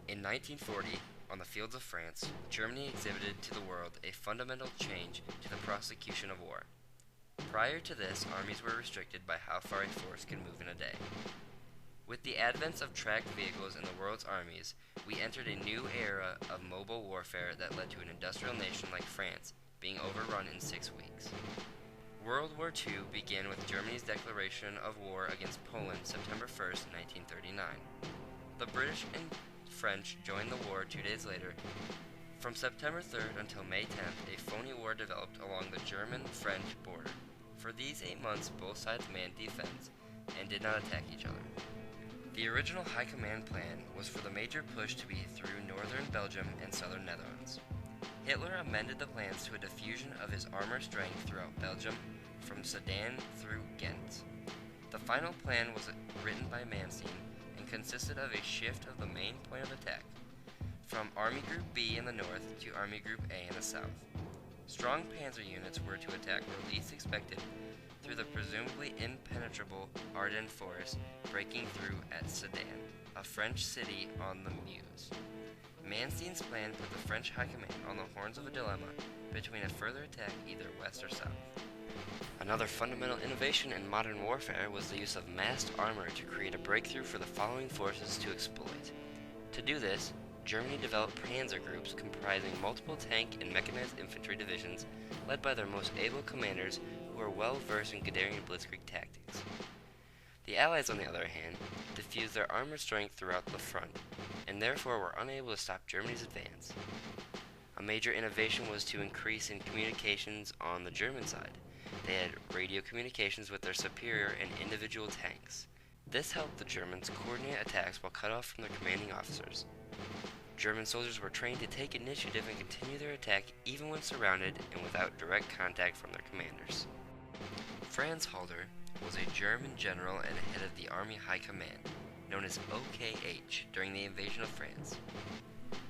In 1940, on the fields of France, Germany exhibited to the world a fundamental change to the prosecution of war. Prior to this, armies were restricted by how far a force could move in a day. With the advent of tracked vehicles in the world's armies, we entered a new era of mobile warfare that led to an industrial nation like France being overrun in 6 weeks. World War II began with Germany's declaration of war against Poland September 1st, 1939. The British and French joined the war 2 days later. From September 3rd until May 10th, a phony war developed along the German-French border. For these 8 months, both sides manned defense and did not attack each other. The original High Command plan was for the major push to be through northern Belgium and southern Netherlands. Hitler amended the plans to a diffusion of his armor strength throughout Belgium from Sedan through Ghent. The final plan was written by Manstein and consisted of a shift of the main point of attack from Army Group B in the north to Army Group A in the south. Strong panzer units were to attack where least expected through the presumably impenetrable Ardennes forest, breaking through at Sedan, a French city on the Meuse. Manstein's plan put the French High Command on the horns of a dilemma between a further attack either west or south. Another fundamental innovation in modern warfare was the use of massed armor to create a breakthrough for the following forces to exploit. To do this, Germany developed panzer groups comprising multiple tank and mechanized infantry divisions led by their most able commanders who were well versed in Guderian blitzkrieg tactics. The Allies, on the other hand, diffused their armor strength throughout the front, and therefore were unable to stop Germany's advance. A major innovation was to increase in communications on the German side. They had radio communications with their superior and individual tanks. This helped the Germans coordinate attacks while cut off from their commanding officers. German soldiers were trained to take initiative and continue their attack even when surrounded and without direct contact from their commanders. Franz Halder was a German general and head of the Army High Command, known as OKH, during the invasion of France.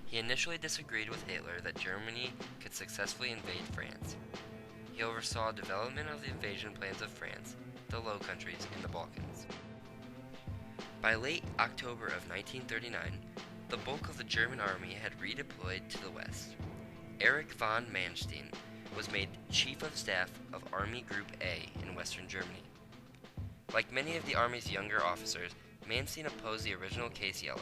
He initially disagreed with Hitler that Germany could successfully invade France. He oversaw development of the invasion plans of France, the Low Countries, and the Balkans. By late October of 1939, the bulk of the German army had redeployed to the west. Erich von Manstein was made Chief of Staff of Army Group A in western Germany. Like many of the Army's younger officers, Manstein opposed the original Case Yellow.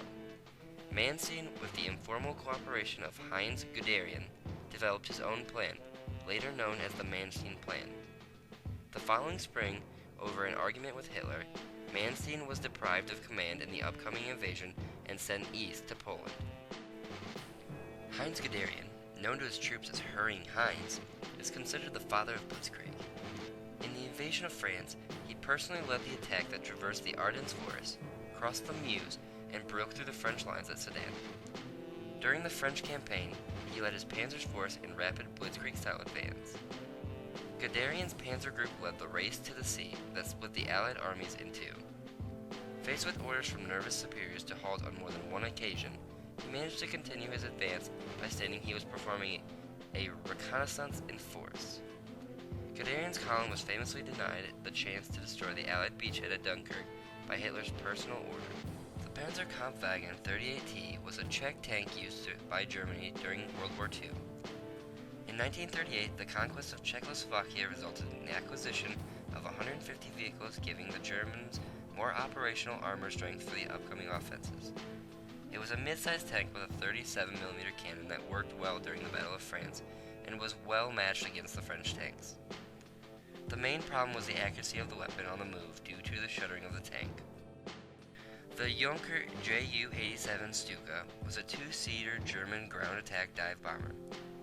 Manstein, with the informal cooperation of Heinz Guderian, developed his own plan, later known as the Manstein Plan. The following spring, over an argument with Hitler, Manstein was deprived of command in the upcoming invasion and sent east to Poland. Heinz Guderian, known to his troops as Hurrying Heinz, is considered the father of blitzkrieg. In the invasion of France, he personally led the attack that traversed the Ardennes forest, crossed the Meuse, and broke through the French lines at Sedan. During the French campaign, he led his panzer force in rapid blitzkrieg-style advance. Guderian's panzer group led the race to the sea that split the Allied armies in two. Faced with orders from nervous superiors to halt on more than one occasion, he managed to continue his advance by stating he was performing a reconnaissance in force. Guderian's column was famously denied the chance to destroy the Allied beachhead at Dunkirk by Hitler's personal order. The Panzerkampfwagen 38T was a Czech tank used by Germany during World War II. In 1938, the conquest of Czechoslovakia resulted in the acquisition of 150 vehicles, giving the Germans more operational armor strength for the upcoming offenses. It was a mid-sized tank with a 37mm cannon that worked well during the Battle of France and was well matched against the French tanks. The main problem was the accuracy of the weapon on the move due to the shuttering of the tank. The Junker Ju-87 Stuka was a two-seater German ground attack dive bomber.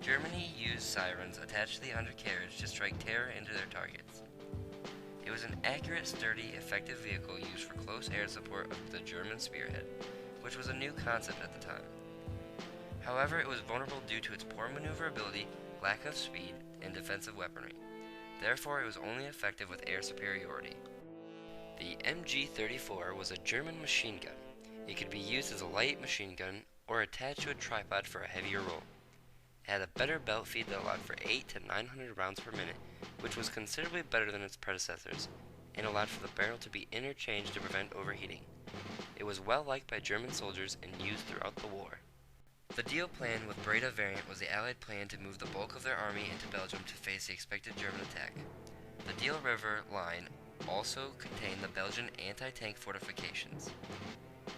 Germany used sirens attached to the undercarriage to strike terror into their targets. It was an accurate, sturdy, effective vehicle used for close air support of the German spearhead, which was a new concept at the time. However, it was vulnerable due to its poor maneuverability, lack of speed, and defensive weaponry. Therefore, it was only effective with air superiority. The MG-34 was a German machine gun. It could be used as a light machine gun or attached to a tripod for a heavier role. It had a better belt feed that allowed for 800 to 900 rounds per minute, which was considerably better than its predecessors, and allowed for the barrel to be interchanged to prevent overheating. It was well liked by German soldiers and used throughout the war. The Deal plan with Breda variant was the Allied plan to move the bulk of their army into Belgium to face the expected German attack. The Deal River line also contained the Belgian anti-tank fortifications.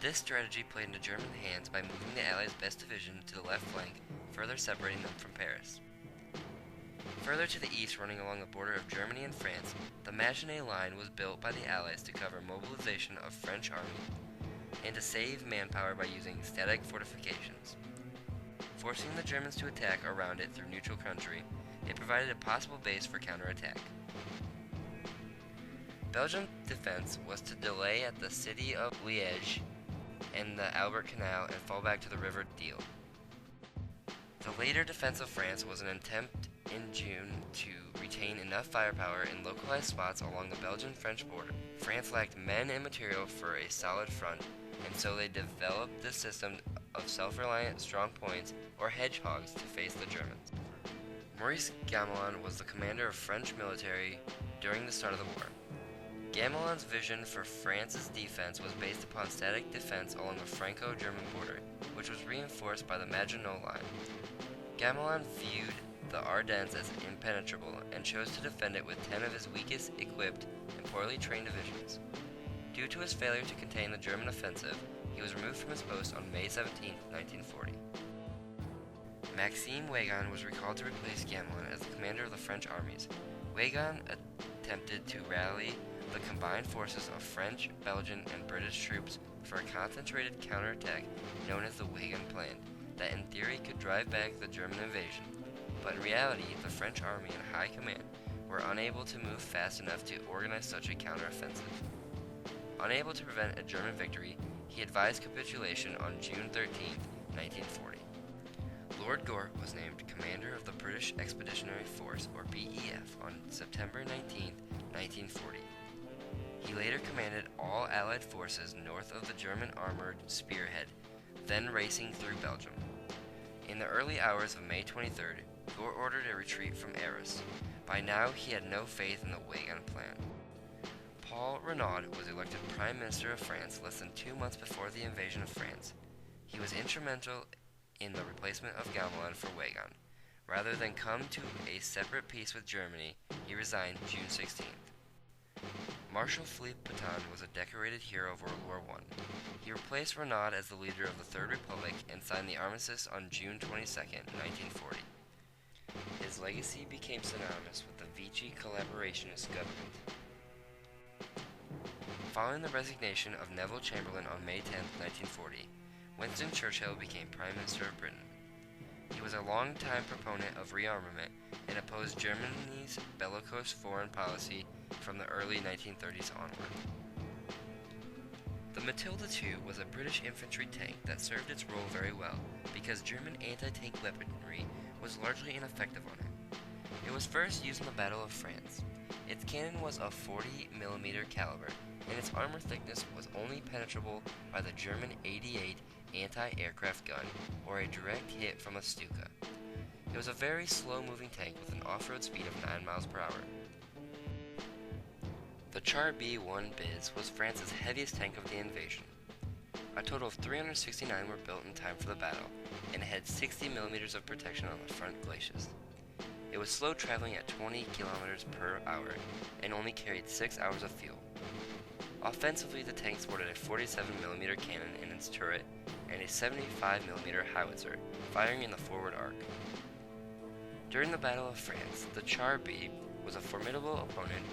This strategy played into German hands by moving the Allies' best division to the left flank, further separating them from Paris. Further to the east, running along the border of Germany and France, the Maginot Line was built by the Allies to cover mobilization of French army and to save manpower by using static fortifications. Forcing the Germans to attack around it through neutral country, it provided a possible base for counterattack. Belgium's defense was to delay at the city of Liège and the Albert Canal and fall back to the River Deal. The later defense of France was an attempt in June to retain enough firepower in localized spots along the Belgian-French border. France lacked men and material for a solid front, and so they developed this system of self-reliant strong points, or hedgehogs, to face the Germans. Maurice Gamelin was the commander of French military during the start of the war. Gamelin's vision for France's defense was based upon static defense along the Franco-German border, which was reinforced by the Maginot Line. Gamelin viewed the Ardennes as impenetrable and chose to defend it with 10 of his weakest equipped and poorly trained divisions. Due to his failure to contain the German offensive, he was removed from his post on May 17, 1940. Maxime Weygand was recalled to replace Gamelin as the commander of the French armies. Weygand attempted to rally the combined forces of French, Belgian, and British troops for a concentrated counterattack known as the Weygand Plan, that in theory could drive back the German invasion, but in reality the French army and high command were unable to move fast enough to organize such a counteroffensive. Unable to prevent a German victory, he advised capitulation on June 13, 1940. Lord Gort was named commander of the British Expeditionary Force, or BEF, on September 19, 1940. He later commanded all Allied forces north of the German armored spearhead, then racing through Belgium. In the early hours of May 23rd, Gort ordered a retreat from Arras. By now, he had no faith in the Weygand Plan. Paul Renaud was elected Prime Minister of France less than 2 months before the invasion of France. He was instrumental in the replacement of Gamelin for Weygand. Rather than come to a separate peace with Germany, he resigned June 16th. Marshal Philippe Pétain was a decorated hero of World War I. He replaced Renaud as the leader of the Third Republic and signed the armistice on June 22, 1940. His legacy became synonymous with the Vichy collaborationist government. Following the resignation of Neville Chamberlain on May 10, 1940, Winston Churchill became Prime Minister of Britain. He was a long-time proponent of rearmament and opposed Germany's bellicose foreign policy from the early 1930s onward. The Matilda II was a British infantry tank that served its role very well because German anti-tank weaponry was largely ineffective on it. It was first used in the Battle of France. Its cannon was of 40mm caliber, and its armor thickness was only penetrable by the German 88 anti-aircraft gun or a direct hit from a Stuka. It was a very slow-moving tank with an off-road speed of 9 miles per hour. The Char B-1 Biz was France's heaviest tank of the invasion. A total of 369 were built in time for the battle, and it had 60mm of protection on the front glacis. It was slow traveling at 20 km per hour and only carried 6 hours of fuel. Offensively, the tank sported a 47mm cannon in its turret and a 75mm howitzer, firing in the forward arc. During the Battle of France, the Char B was a formidable opponent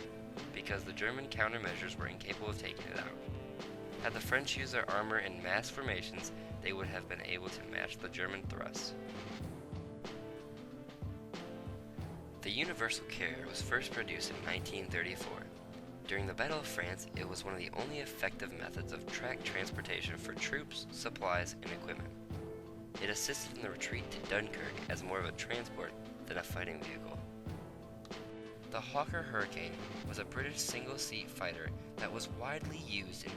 because the German countermeasures were incapable of taking it out. Had the French used their armor in mass formations, they would have been able to match the German thrusts. The Universal Carrier was first produced in 1934. During the Battle of France, it was one of the only effective methods of track transportation for troops, supplies, and equipment. It assisted in the retreat to Dunkirk as more of a transport than a fighting vehicle. The Hawker Hurricane was a British single-seat fighter that was widely used in